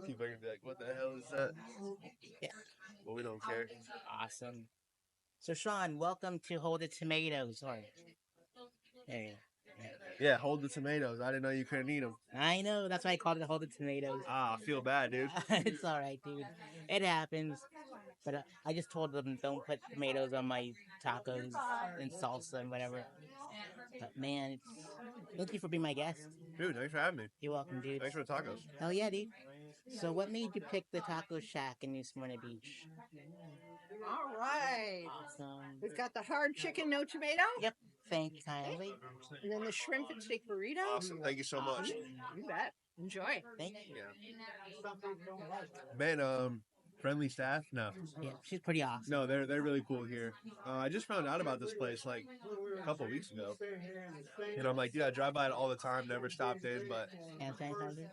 People are gonna be like, "What the hell is that?" Yeah. But we don't care. Awesome. So, Sean, welcome to Hold the Tomatoes. Or, there you go. Yeah, hold the tomatoes. I didn't know you couldn't eat them. I know. That's why I called it Hold the Tomatoes. Ah, I feel bad, dude. It's all right, dude. It happens. But I just told them don't put tomatoes on my tacos and salsa and whatever. But man, thank you for being my guest. Dude, thanks for having me. You're welcome, dude. Thanks for the tacos. Hell yeah, dude. So, what made you pick the taco shack in New Smyrna Beach? All right. Awesome. We've got the hard chicken, no tomato. Yep. Thank you kindly. And then the shrimp and steak burrito. Awesome. Thank you so much. You bet. Enjoy. Thank you. Yeah. Man, friendly staff? No. Yeah, she's pretty awesome. No, they're really cool here. I just found out about this place like a couple weeks ago. And I'm like, dude, I drive by it all the time, never stopped in, but Hand sanitizer?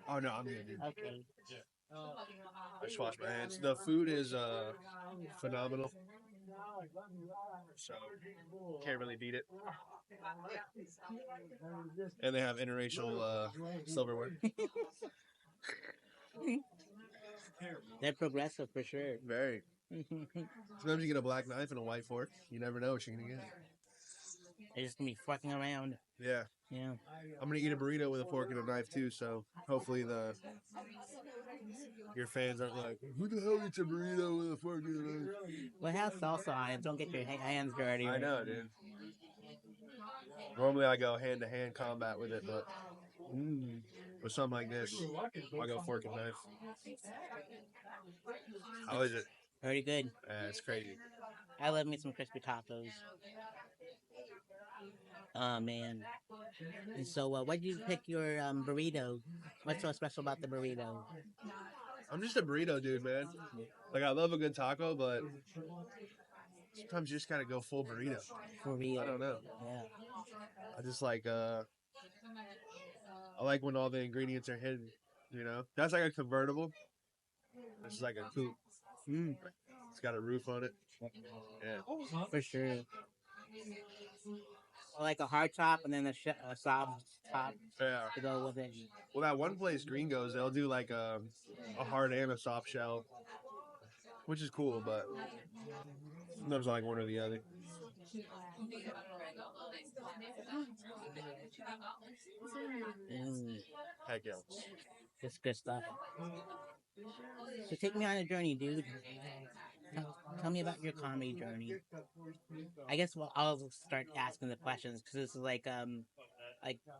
oh no, I'm good, dude. Okay. I just washed my hands. The food is phenomenal. So can't really beat it. And they have interracial silverware. They're progressive for sure. Very. Sometimes you get a black knife and a white fork. You never know what you're gonna get. They're just gonna be fucking around. Yeah. Yeah. I'm gonna eat a burrito with a fork and a knife too, so hopefully your fans aren't like, who the hell eats a burrito with a fork and a knife? Well, it has salsa on it. Don't get your hands dirty. I know, dude. Normally I go hand to hand combat with it, but with something like this, I go fork and knife. How is it? Pretty good. It's crazy. I love me some crispy tacos. Oh man. And so, what did you pick your burrito? What's so special about the burrito? I'm just a burrito dude, man. Like, I love a good taco, but sometimes you just gotta go full burrito. For real. I don't know. Yeah. I just like, I like when all the ingredients are hidden, you know? That's like a convertible. This is like a coupe. It's got a roof on it. Yeah. For sure. Like a hard top and then a soft top Yeah. to go with it. Well, that one place, Gringos, they'll do like a hard and a soft shell, which is cool, but sometimes I like one or the other. Heck yeah. It's good stuff. So take me on a journey, dude. Tell me about your comedy journey. I guess I'll start asking the questions because this is like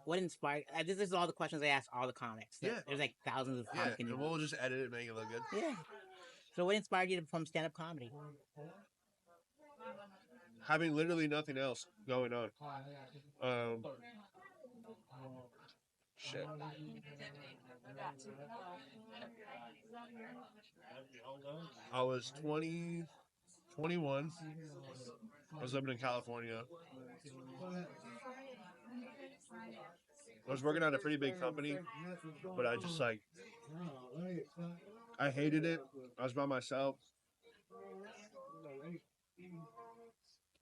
what inspired? This is all the questions I ask all the comics. Yeah. There's like thousands of Yeah, comics. and we'll just edit it and make it look good. Yeah. So what inspired you from stand-up comedy? Having literally nothing else going on. Shit. I was 20, 21. I was living in California. I was working at a pretty big company, but I just like, I hated it. I was by myself.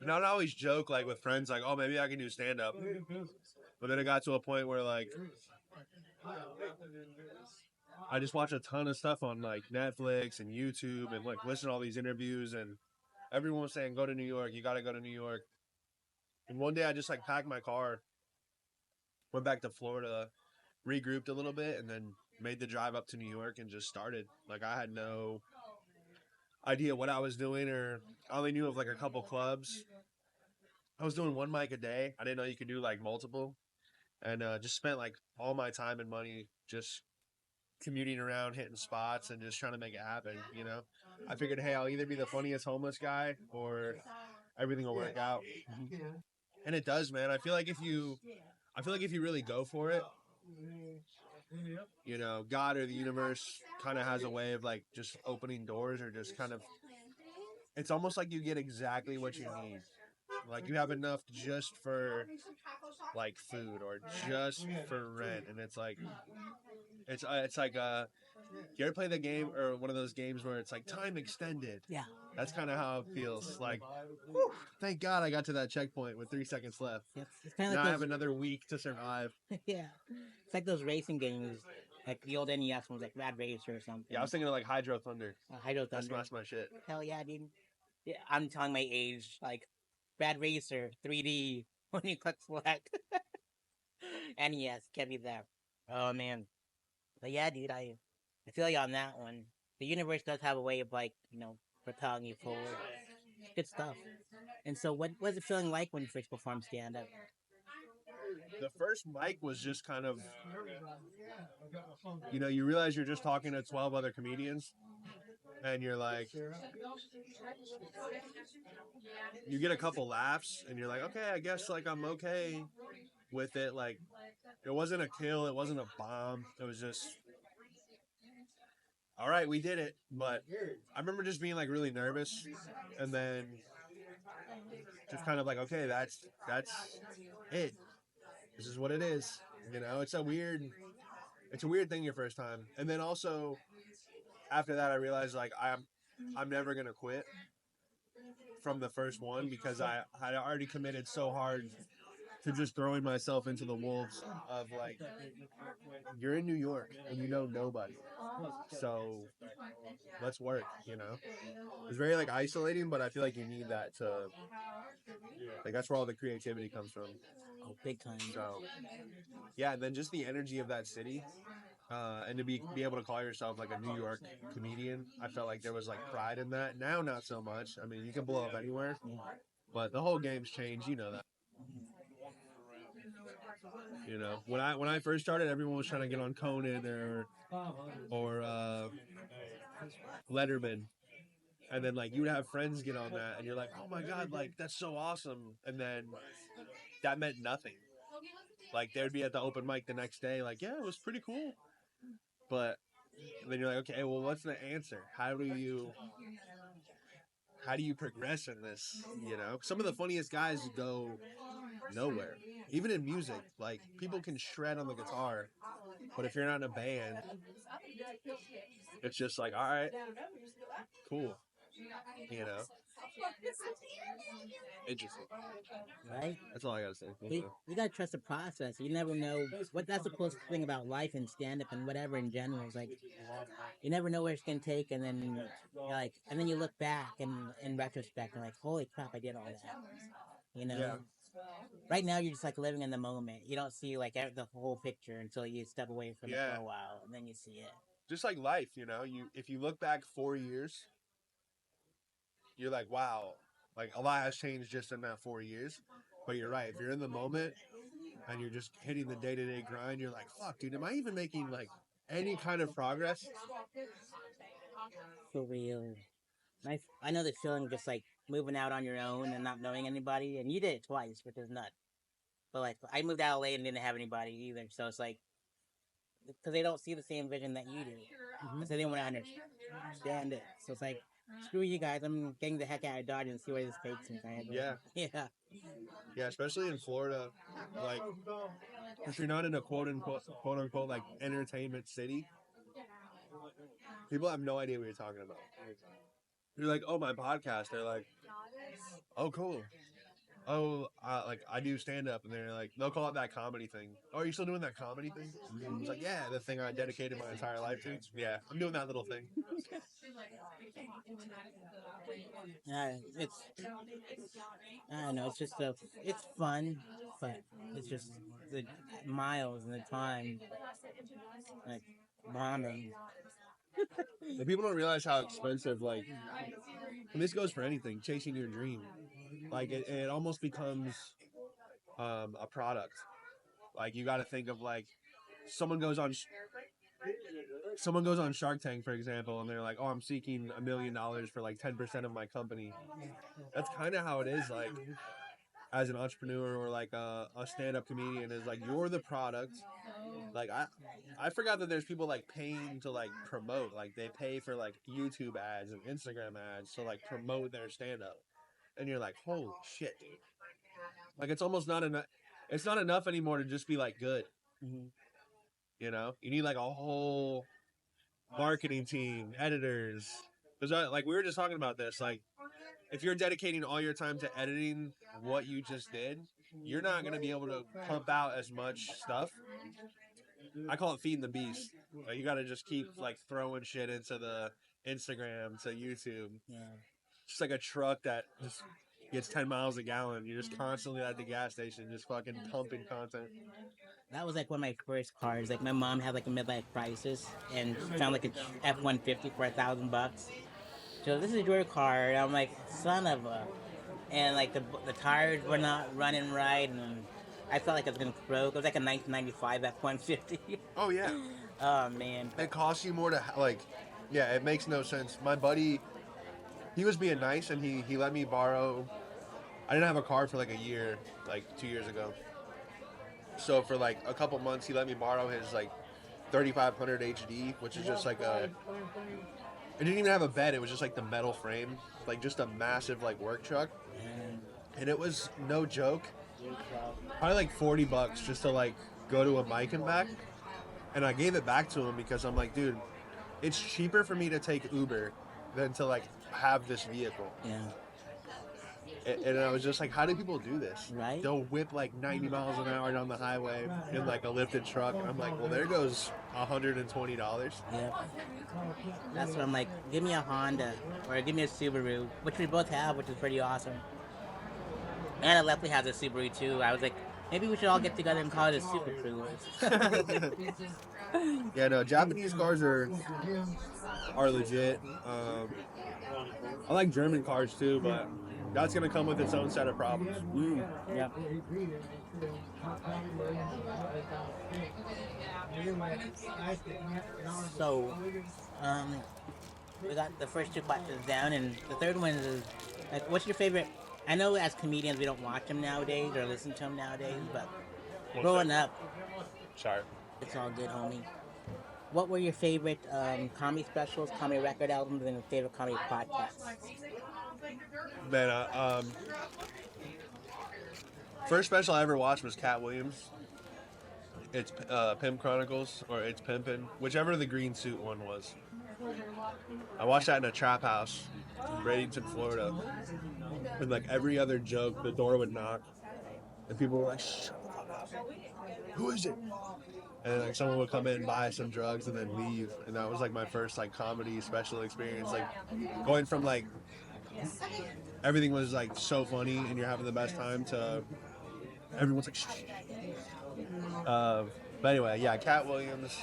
And I'd always joke like with friends, like, oh, maybe I can do stand up. But then it got to a point where like I just watch a ton of stuff on like Netflix and YouTube and like listen to all these interviews, and everyone was saying, go to New York, you gotta go to New York. And one day I just like packed my car, went back to Florida, regrouped a little bit, and then made the drive up to New York and just started. Like, I had no idea what I was doing, or I only knew of like a couple clubs. I was doing one mic a day. I didn't know you could do like multiple, and just spent like all my time and money just commuting around, hitting spots, and just trying to make it happen. You know, I figured, hey, I'll either be the funniest homeless guy or everything will work out. And it does, man. I feel like if you really go for it, you know, God or the universe kind of has a way of like just opening doors or just kind of it's almost like you get exactly what you need. Like you have enough just for like food or just for rent, and it's like you ever play the game or one of those games where it's like time extended? Yeah. That's kind of how it feels. Like, whew, thank God I got to that checkpoint with 3 seconds left. It's kind of Now like I have those. another week to survive. Yeah. It's like those racing games, like the old NES ones, like Rad Racer or something. Yeah, I was thinking of like Hydro Thunder. Hydro That's Thunder. my shit. Hell yeah, dude. Yeah, I'm telling my age. Like, Rad Racer 3D when you click select. NES, can't be there. Oh man. But yeah, dude, I feel you on that one. The universe does have a way of like, propelling you forward. Good stuff. And so, what was it feeling like when you first performed stand up? The first mic was just kind of, you realize you're just talking to 12 other comedians, and you're like, you get a couple laughs, and you're like, okay, I guess like I'm okay with it. Like, it wasn't a kill, it wasn't a bomb, it was just, all right, we did it. But I remember just being like really nervous, and then just kind of like, okay, that's it. This is what it is. It's a weird thing your first time. And then also after that I realized like I'm never gonna quit from the first one, because I had already committed so hard to just throwing myself into the wolves of like, you're in New York and you know nobody. So let's work. It's very like isolating, but I feel like you need that to, like, that's where all the creativity comes from. Oh, big time. So yeah, and then just the energy of that city, and to be able to call yourself like a New York comedian, I felt like there was like pride in that. Now, not so much. I mean, you can blow up anywhere, but the whole game's changed. You know that. When I first started, everyone was trying to get on Conan or Letterman, and then like you would have friends get on that, and you're like, oh my god, like that's so awesome, and then that meant nothing. Like they'd be at the open mic the next day, like, yeah, it was pretty cool, but then you're like, okay, well, what's the answer? How do you progress in this? Some of the funniest guys go nowhere. Even in music, like people can shred on the guitar, but if you're not in a band, it's just like, all right, cool. Interesting. Right? That's all I gotta say. We gotta trust the process. You never know that's the coolest thing about life and stand up and whatever in general. Is like you never know where it's gonna take, and then you look back and in retrospect and like, holy crap, I did all that. Yeah. Right now you're just like living in the moment. You don't see like the whole picture until you step away from it for a while, and then you see it. Just like life, if you look back 4 years, you're like, wow, like a lot has changed just in that 4 years. But you're right. If you're in the moment and you're just hitting the day-to-day grind, you're like, fuck, dude, am I even making like any kind of progress? For real. I know the feeling of just like moving out on your own and not knowing anybody, and you did it twice, which is nuts. But like, I moved out of LA and didn't have anybody either, so it's like, because they don't see the same vision that you do, so they don't want to understand it. So it's like, screw you guys, I'm getting the heck out of Dodge and see where this takes me. Yeah, especially in Florida, like if you're not in a quote unquote like entertainment city, people have no idea what you're talking about. You're like, oh, my podcast. They're like, oh, cool. Oh, like I do stand up, and they're like, they'll call it that comedy thing. Oh, are you still doing that comedy thing? It's like, yeah, the thing I dedicated my entire life to. Yeah, I'm doing that little thing. I don't know. It's just it's fun, but it's just the miles and the time, like bombing. And people don't realize how expensive, like, and this goes for anything, chasing your dream. Like it almost becomes a product. Like you got to think of like someone goes on Shark Tank, for example, and they're like, oh, I'm seeking $1 million for like 10% of my company. That's kind of how it is, like, as an entrepreneur or like a stand-up comedian, is like you're the product Like I forgot that there's people like paying to like promote. Like they pay for like YouTube ads and Instagram ads to like promote their stand up. And you're like, holy shit. Like it's almost not enough. It's not enough anymore to just be like good. Mm-hmm. You know, you need like a whole marketing team, editors. Because like we were just talking about this, like if you're dedicating all your time to editing what you just did, you're not gonna be able to pump out as much stuff. I call it feeding the beast. Like you got to just keep like throwing shit into the Instagram to YouTube. Yeah. Just like a truck that just gets 10 miles a gallon. You're just constantly at the gas station, just fucking pumping content. That was like one of my first cars. Like my mom had like a midlife crisis and found like a F-150 for $1,000. So this is your car. And I'm like, son of a. And like the tires were not running right, and I felt like I was gonna broke. It was like a 1995 F-150. Oh yeah. Oh man. It costs you more to like. Yeah, it makes no sense. My buddy, he was being nice and he let me borrow. I didn't have a car for like a year, like 2 years ago. So for like a couple months, he let me borrow his like 3500 HD, which is just like a. It didn't even have a bed. It was just like the metal frame, like just a massive like work truck. And it was no joke, probably like $40 just to like go to a mic and back. And I gave it back to him because I'm like, dude, it's cheaper for me to take Uber than to like have this vehicle. Yeah. And I was just like, how do people do this? Right. They'll whip like 90 miles an hour down the highway in like a lifted truck. And I'm like, well, there goes $120. Yeah. That's what I'm like. Give me a Honda or give me a Subaru, which we both have, which is pretty awesome. And Leslie has a Subaru too. I was like, maybe we should all get together and call it a Super Cruise. Yeah, no, Japanese cars are legit. I like German cars too, but that's gonna come with its own set of problems. Yeah. So, we got the first two questions down, and the third one is, like, what's your favorite? I know as comedians we don't watch them nowadays or listen to them nowadays, but growing up, Sorry. it's all good, homie. What were your favorite comedy specials, comedy record albums, and your favorite comedy podcasts? Man, first special I ever watched was Cat Williams. It's Pimp Chronicles, or It's Pimpin', whichever the green suit one was. I watched that in a trap house in Bradenton, Florida. And like every other joke, the door would knock, and people were like, "Shut the fuck up. Who is it?" And like someone would come in and buy some drugs and then leave. And that was like my first like comedy special experience. Like going from like everything was like so funny and you're having the best time to everyone's like, "Shh." But anyway, yeah, Cat Williams,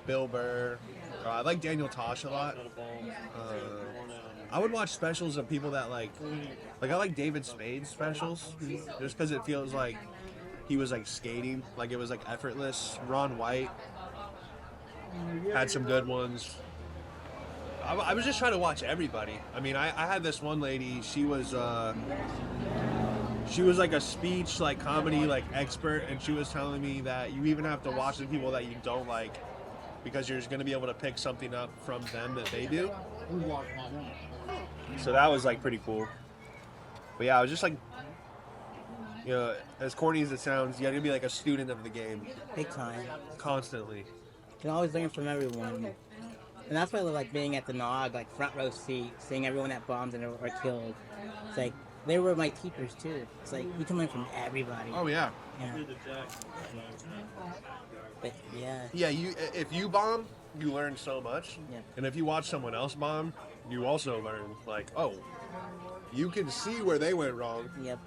Bill Burr. I like Daniel Tosh a lot. I would watch specials of people that like I like David Spade's specials just because it feels like he was like skating, like it was like effortless. Ron White had some good ones. I was just trying to watch everybody. I mean, I had this one lady. She was like a speech like comedy like expert, and she was telling me that you even have to watch the people that you don't like because you're just going to be able to pick something up from them that they do. So that was like pretty cool. But yeah, I was just like, you know, as corny as it sounds, you got to be like a student of the game. Big time. Constantly. You can always learn from everyone. And that's why I like being at the Nog, like front row seat, seeing everyone that bombs and or killed. It's like, they were my teachers too. It's like, you can learn from everybody. Oh yeah. Yeah. But yeah. Yeah, if you bomb, you learn so much. Yeah. And if you watch someone else bomb, you also learn, like, oh, you can see where they went wrong. Yep.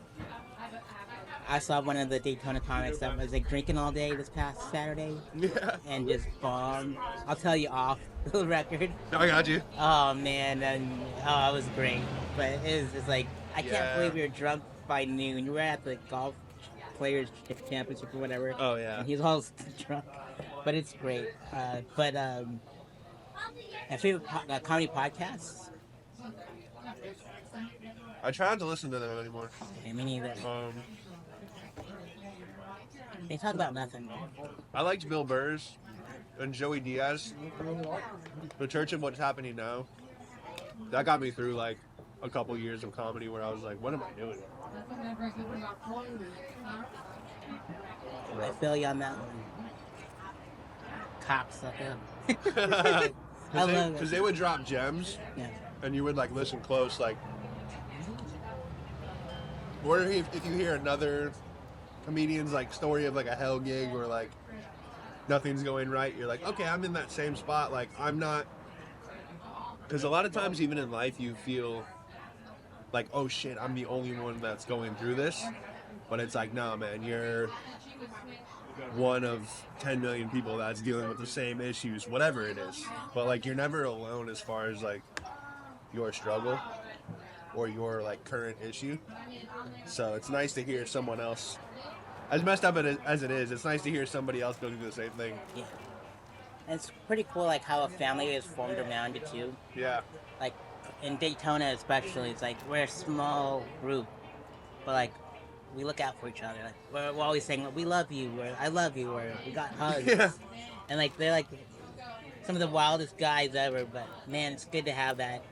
I saw one of the Daytona comics that was like drinking all day this past Saturday. Yeah. And just bombed. I'll tell you off the record. I got you. Oh man, and it was great. But it's like, I can't believe you're drunk by noon. You were at the golf players championship or whatever. Oh yeah. And he's all drunk. But it's great. My favorite comedy podcasts? I try not to listen to them anymore. Yeah, me neither. They talk about nothing. I liked Bill Burr's and Joey Diaz. The Church of What's Happening Now. That got me through like a couple years of comedy where I was like, what am I doing? I feel you on that one. Cocksucker. I love it. Because they would drop gems, Yeah. and you would like listen close, like. Or if you hear another comedian's like story of like a hell gig or like nothing's going right, you're like, okay, I'm in that same spot. Like I'm not. Because a lot of times, even in life, you feel like, oh shit, I'm the only one that's going through this. But it's like, no, man, you're one of 10 million people that's dealing with the same issues, whatever it is. But like, you're never alone as far as like your struggle or your like current issue. So it's nice to hear someone else, as messed up as it is, it's nice to hear somebody else go through the same thing. Yeah. And it's pretty cool, like, how a family is formed around it, too. Yeah. Like, in Daytona especially, it's like, we're a small group, but, like, we look out for each other. Like, we're always saying, we love you, or I love you, or we got hugs. Yeah. And, like, they're, like, some of the wildest guys ever, but, man, it's good to have that,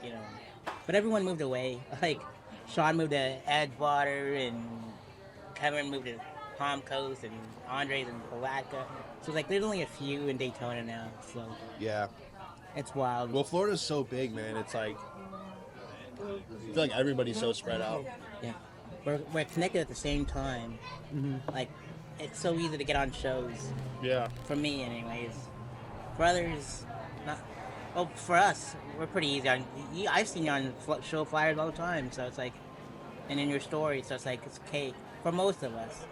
you know. But everyone moved away. Like, Sean moved to Edgewater, and Kevin moved to Palm Coast, and Andre's in Palatka. So, like, there's only a few in Daytona now, so Yeah. it's wild. Well, Florida's so big, man. It's like, I feel like everybody's so spread out. Yeah. We're connected at the same time. Mm-hmm. Like, it's so easy to get on shows. Yeah. For me, anyways. For others, not. Well, for us, we're pretty easy. I've seen you on show flyers all the time, so it's like, and in your story, so it's like, it's okay for most of us.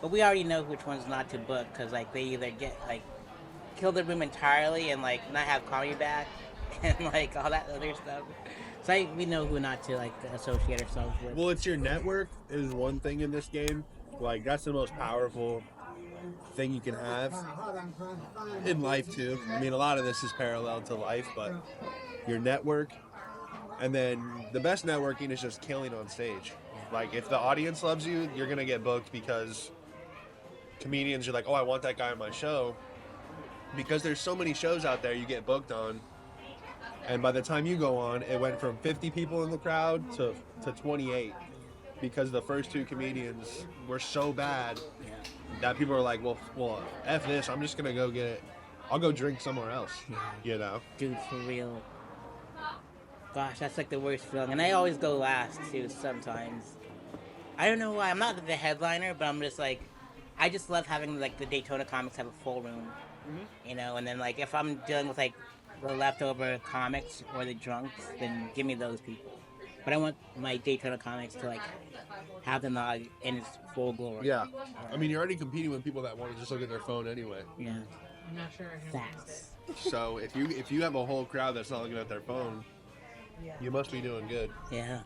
But we already know which ones not to book, because, like, they either get, like, kill the room entirely and, like, not have comedy back, and, like, all that other stuff. So we know who not to, like, associate ourselves with. Well, it's your network is one thing in this game. Like, that's the most powerful thing you can have in life, too. I mean, a lot of this is parallel to life, but your network. And then the best networking is just killing on stage. Like, if the audience loves you, you're going to get booked because comedians are like, oh, I want that guy on my show. Because there's so many shows out there you get booked on. And by the time you go on, it went from 50 people in the crowd to 28. Because the first two comedians were so bad that people are like, well, F this, I'm just going to go get it. I'll go drink somewhere else, you know? Dude, for real. Gosh, that's like the worst feeling. And I always go last, too, sometimes. I don't know why. I'm not the headliner, but I'm just like, I just love having, like, the Daytona comics have a full room. You know, and then, like, if I'm dealing with, like, the leftover comics or the drunks, then give me those people. But I want my Daytona comics to, like, have them in its full glory. Yeah. I mean, you're already competing with people that want to just look at their phone anyway. Yeah. Facts. So if you have a whole crowd that's not looking at their phone, you must be doing good. Yeah.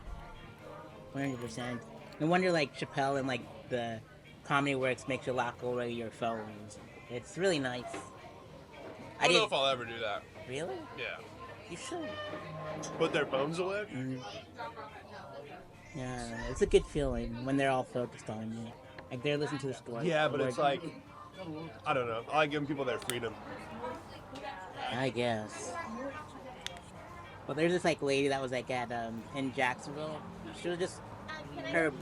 100%. No wonder, like, Chappelle and, like, the Comedy Works makes you lock away your phones. It's really nice. I don't know if I'll ever do that. Really? Yeah. You should. Put their phones away? Mm-hmm. Yeah, it's a good feeling when they're all focused on you. Like, they're listening to the story. Yeah, but it's like, I don't know. I like giving people their freedom. I guess. Well, there's this, like, lady that was, like, at, in Jacksonville. She was just, her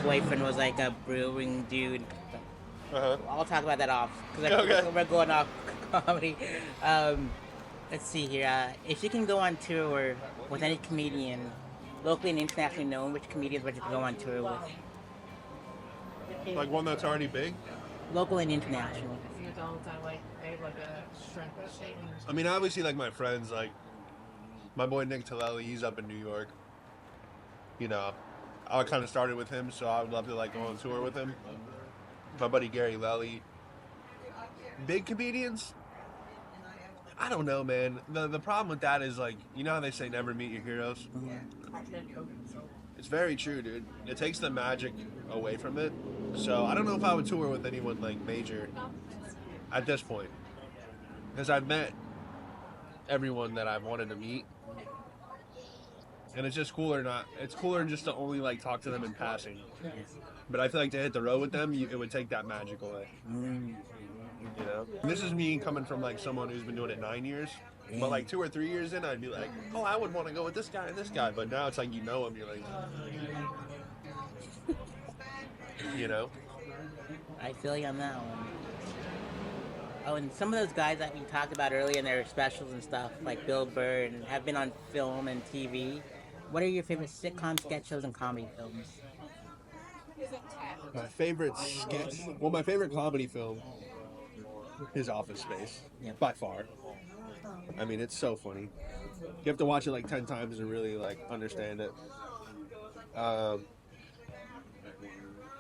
boyfriend was, like, a brewing dude. Uh-huh. I'll talk about that off, because Okay. we're going off comedy. Let's see here. If you can go on tour with any comedian, locally and internationally known, which comedians would you go on tour with? Like one that's already big? Local and international. I mean, obviously, like, my friends, like, my boy Nick Tallelli, he's up in New York. You know, I kind of started with him, so I would love to, like, go on tour with him. My buddy Gary Lelly. Big comedians? I don't know, man. The problem with that is, like, you know how they say never meet your heroes? It's very true, dude. It takes the magic away from it. So I don't know if I would tour with anyone, like, major at this point. Because I've met everyone that I've wanted to meet. And it's just cooler not. It's cooler just to only like talk to them in passing. But I feel like to hit the road with them, it would take that magic away. You know, and this is me coming from like someone who's been doing it 9 years. But like 2 or 3 years in, I'd be like, oh, I would want to go with this guy and this guy. But now it's like you know him. You're like, you know. I feel you on that one. Oh, and some of those guys that we talked about earlier in their specials and stuff, like Bill Burr, and have been on film and TV. What are your favorite sitcom sketch shows and comedy films? My favorite sketch, well, my favorite comedy film is Office Space, by far. I mean, it's so funny. You have to watch it like 10 times to really like understand it.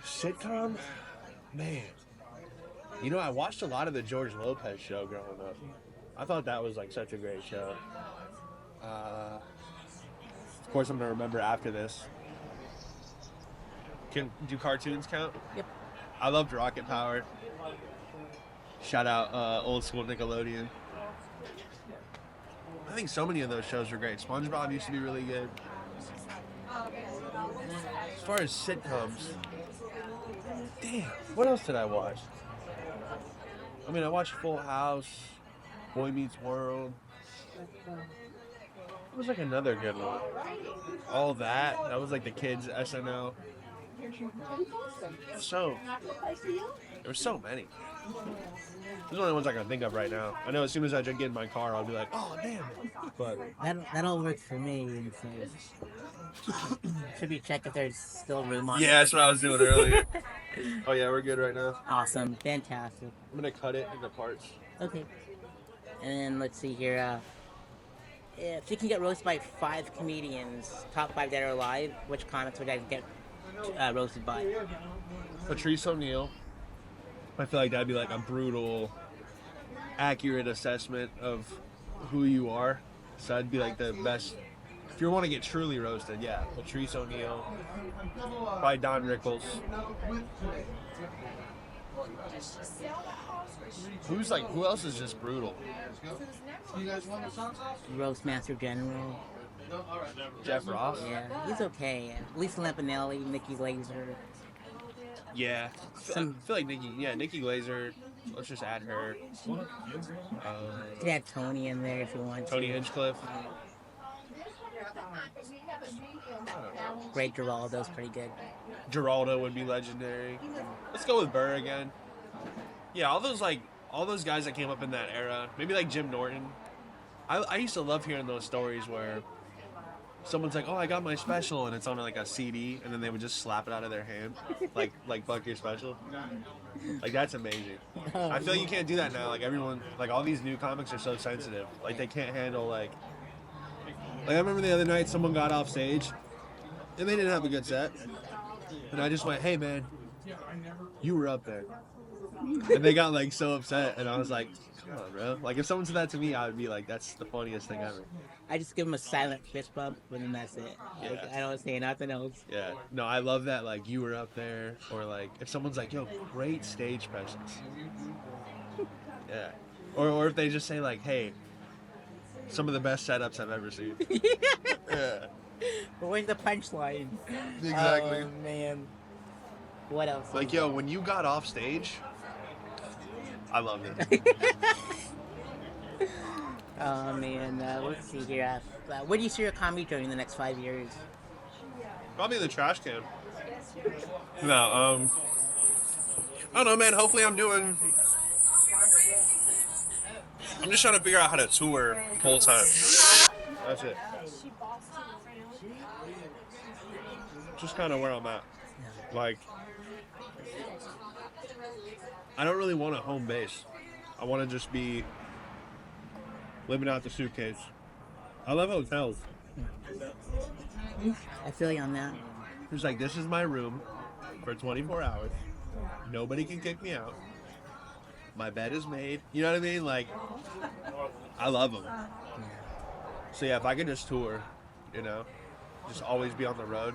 Sitcom, man. You know, I watched a lot of the George Lopez show growing up. I thought that was like such a great show. Of course, I'm gonna remember after this. Do cartoons count? Yep. I loved Rocket Power. Shout out old school Nickelodeon. I think so many of those shows were great. SpongeBob used to be really good. As far as sitcoms, damn, what else did I watch? I mean, I watched Full House, Boy Meets World. It was like another good one. All that. That was like the kids' SNL. So, there were so many. Those are the only ones I can think of right now. I know as soon as I get in my car, I'll be like, oh, damn. But that all works for me. And so should we check if there's still room on? yeah, that's what I was doing earlier. Oh, yeah, we're good right now. Awesome. Fantastic. I'm going to cut it into parts. Okay. And then let's see here. If you can get roasted by 5 comedians, top 5 dead or alive, which comics would I get roasted by? Patrice O'Neal. I feel like that'd be like a brutal, accurate assessment of who you are. So that'd be like the best. If you want to get truly roasted, yeah, Patrice O'Neal, by Don Rickles. Who else is just brutal? Roastmaster General. Jeff Ross? Yeah, he's okay. Lisa Lampanelli, Nikki Glaser. Yeah. I feel like Nikki Glaser, let's just add her. You could add Tony in there if you want Tony to. Hinchcliffe. Great Giraldo's pretty good. Geraldo would be legendary. Let's go with Burr again. Yeah, all those guys that came up in that era. Maybe like Jim Norton. I used to love hearing those stories where someone's like, oh, I got my special, and it's on like a CD, and then they would just slap it out of their hand, like fuck your special. Like, that's amazing. I feel like you can't do that now. Like, everyone, like, all these new comics are so sensitive. Like, they can't handle, like I remember the other night someone got off stage, and they didn't have a good set. And I just went, hey, man, you were up there. And they got, like, so upset, and I was like, come on, bro. Like, if someone said that to me, I would be like, that's the funniest thing ever. I just give him a silent fist bump, and then that's it. Like, Yeah. I don't say nothing else. Yeah. No, I love that, like, you were up there, or, like, if someone's like, yo, great stage presence. Yeah. Or if they just say, like, hey, some of the best setups I've ever seen. Yeah. But where's the punchline? Exactly. Oh, man. What else? Like, yo, when you got off stage, I loved it. Oh, man. Let's see here. Where do you see your comedy journey in the next 5 years? Probably the trash can. No, I don't know, man. Hopefully I'm just trying to figure out how to tour full time. That's it. Just kind of where I'm at. Like, I don't really want a home base. I want to just be living out the suitcase. I love hotels. I feel you on that. It's like, this is my room for 24 hours. Nobody can kick me out. My bed is made. You know what I mean? Like, I love them. So yeah, if I could just tour, you know, just always be on the road.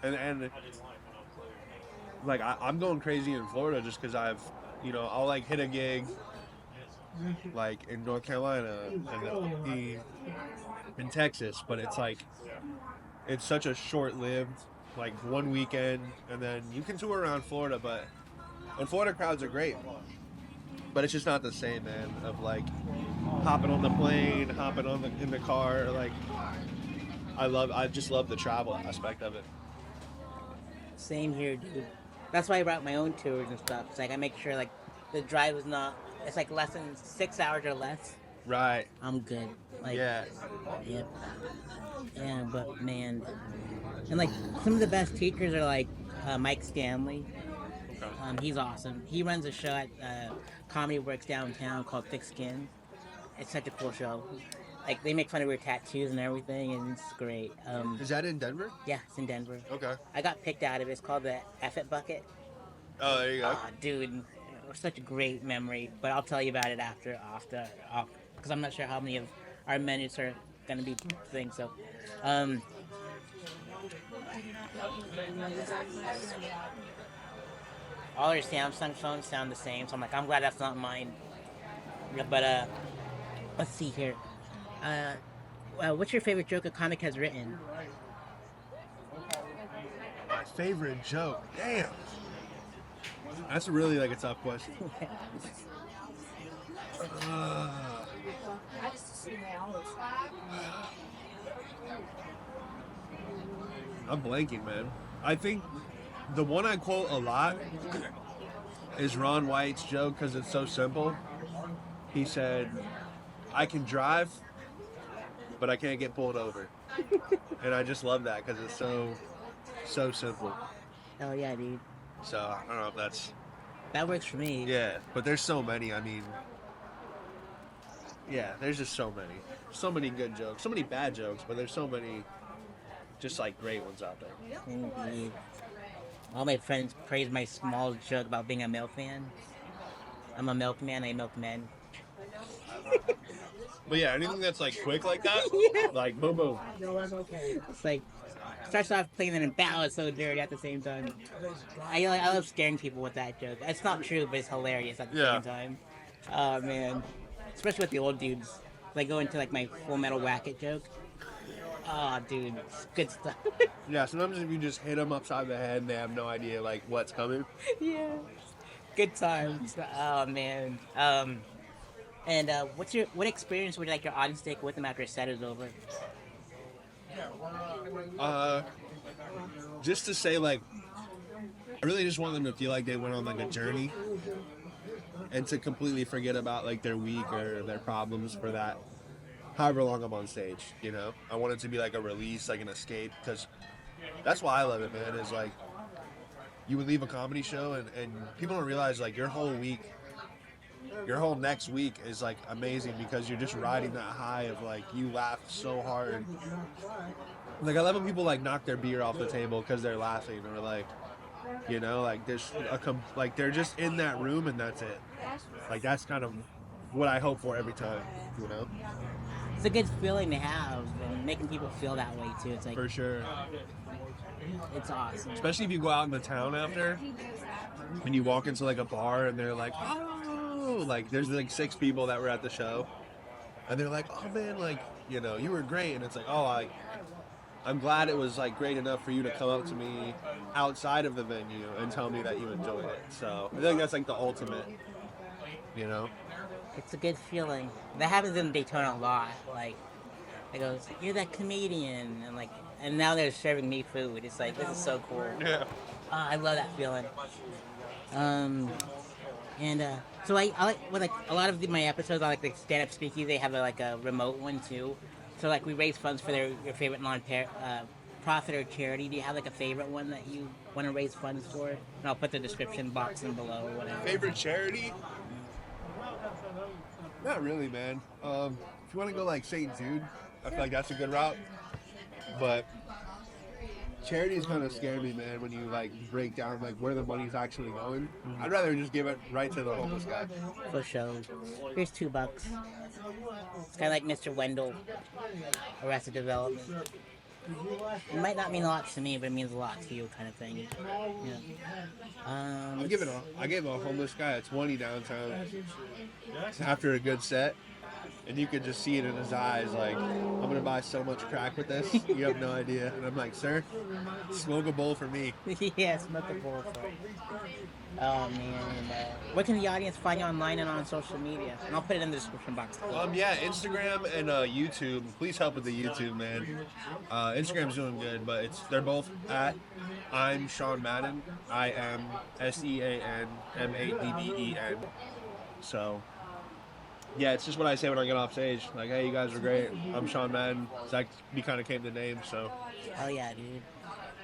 And like, I'm going crazy in Florida just because I'll like hit a gig like in North Carolina and in Texas, but it's it's such a short-lived, like, one weekend, and then you can tour around Florida, and Florida crowds are great, but it's just not the same, man, of, like, hopping on the plane, hopping in the car, like, I just love the travel aspect of it. Same here, dude. That's why I brought my own tours and stuff. It's like I make sure like the drive is not. It's like less than 6 hours or less. Right. I'm good. Like, Yeah. Yep. Yeah, but man, and like some of the best teachers are like Mike Stanley. He's awesome. He runs a show at Comedy Works downtown called Thick Skin. It's such a cool show. Like they make fun of your tattoos and everything, and it's great. Is that in Denver? Yeah, it's in Denver. Okay. I got picked out of it. It's called the F It Bucket. Oh, there you go. Dude, it was such a great memory. But I'll tell you about it after, because I'm not sure how many of our minutes are gonna be things. So, all our Samsung phones sound the same. So I'm like, I'm glad that's not mine. Yeah, but let's see here. What's your favorite joke a comic has written? My favorite joke. Damn. That's really like a tough question. I'm blanking, man. I think the one I quote a lot is Ron White's joke because it's so simple. He said, I can drive, but I can't get pulled over. And I just love that because it's so simple. Oh yeah, dude. So I don't know if that's... That works for me. Yeah, but there's so many. I mean, yeah, there's just so many. So many good jokes. So many bad jokes, but there's so many just like great ones out there. Indeed. All my friends praise my small joke about being a milkman. I'm a milkman, I milk men. But yeah, anything that's like quick like that, Yeah. like boom boom. It's like, starts off playing and bow, it's so dirty at the same time. I love scaring people with that joke. It's not true, but it's hilarious at the same time. Oh man. Especially with the old dudes. They go into like my Full Metal Racket joke. Oh dude, it's good stuff. Yeah, sometimes if you just hit them upside the head and they have no idea like what's coming. Yeah. Good times. Oh man. And what experience would you like your audience to take with them after a set is over? Just to say like, I really just want them to feel like they went on like a journey, and to completely forget about like their week or their problems for that, however long I'm on stage. You know, I want it to be like a release, like an escape, because that's why I love it, man. Is like you would leave a comedy show and people don't realize like your whole week. Your whole next week is like amazing because you're just riding that high of like you laughed so hard. Like I love when people like knock their beer off the table because they're laughing, or like, you know, like there's like they're just in that room and that's it. Like that's kind of what I hope for every time, you know. It's a good feeling to have, and making people feel that way too. It's like For sure. It's awesome. Especially if you go out in the town after and you walk into like a bar and they're like, oh, like there's like 6 people that were at the show and they're like, oh man, like, you know, you were great. And it's like, oh, I'm glad it was like great enough for you to come up to me outside of the venue and tell me that you enjoyed it. So I think that's like the ultimate, you know. It's a good feeling. That happens in Daytona a lot. Like, it goes, you're that comedian, and now they're serving me food. It's like, this is so cool. Yeah. I love that feeling. So I like with like a lot of my episodes, I like the stand-up speakeasy. They have a remote one too. So like we raise funds for your favorite non-profit or charity. Do you have like a favorite one that you want to raise funds for? And I'll put the description box in below or whatever. Favorite charity? Not really, man. If you want to go like St. Jude, I feel like that's a good route. But charities kind of scare me, man, when you like break down like where the money's actually going. I'd rather just give it right to the homeless guy. For sure. Here's $2. It's kind of like Mr. Wendell, Arrested Development. It might not mean a lot to me, but it means a lot to you, kind of thing. Yeah. I gave a homeless guy a 20 downtown after a good set. And you could just see it in his eyes, like, I'm gonna buy so much crack with this. You have no idea. And I'm like, sir, smoke a bowl for me. Yeah, smoke a bowl for it. Oh man, and where can the audience find you online and on social media? And I'll put it in the description box. Yeah, Instagram and YouTube. Please help with the YouTube, man. Instagram's doing good, but they're both at I'm Sean Madden. I am SeanMaddben. So yeah, it's just what I say when I get off stage. Like, hey, you guys are great. I'm Sean Madden. That kind of came the name. So Oh yeah, dude.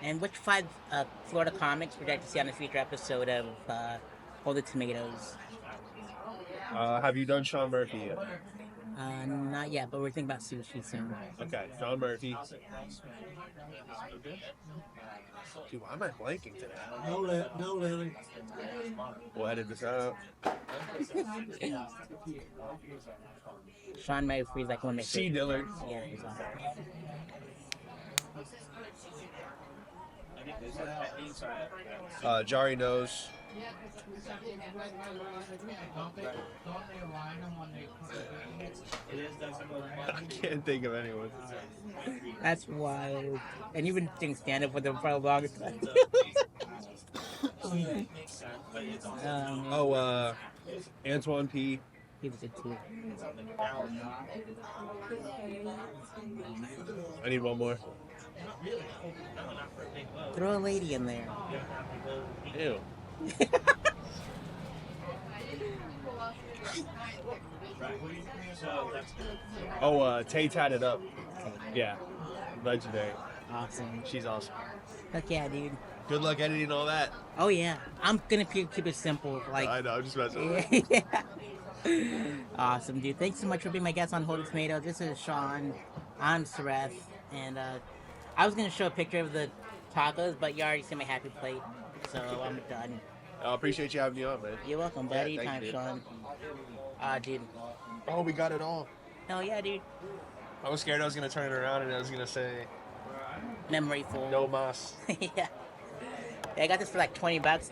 And which 5 Florida comics would you like to see on a future episode of Hold the Tomatoes? have you done Sean Murphy yet? Not yet, but we're thinking about sushi soon. Okay, Sean Murphy. Dude, why am I blanking today? No, Larry. We'll edit this out. Sean Murphy's like one of my C. favorites. Dillard. Yeah, he's awesome. Jari knows. I can't think of anyone. That's wild. And you've been doing stand up with him for a long time. Antoine P. He was good too. I need one more. Throw a lady in there. Ew. Tay tatted up. Yeah. Legendary. Awesome. She's awesome. Heck yeah, dude. Good luck editing all that. Oh yeah. I'm gonna keep it simple. Like, I know, I'm just messing with you. yeah. Awesome, dude. Thanks so much for being my guest on Hold the Tomato. This is Sean. I'm Sareth. And I was gonna show a picture of the tacos, but you already see my happy plate. So I'm done. I appreciate you having me on, man. You're welcome, buddy. Yeah, thank Time, you, dude. Sean. Dude. Oh, we got it all. Hell yeah, dude. I was scared I was going to turn it around and I was going to say, Memory full. no mas. Yeah. I got this for like $20.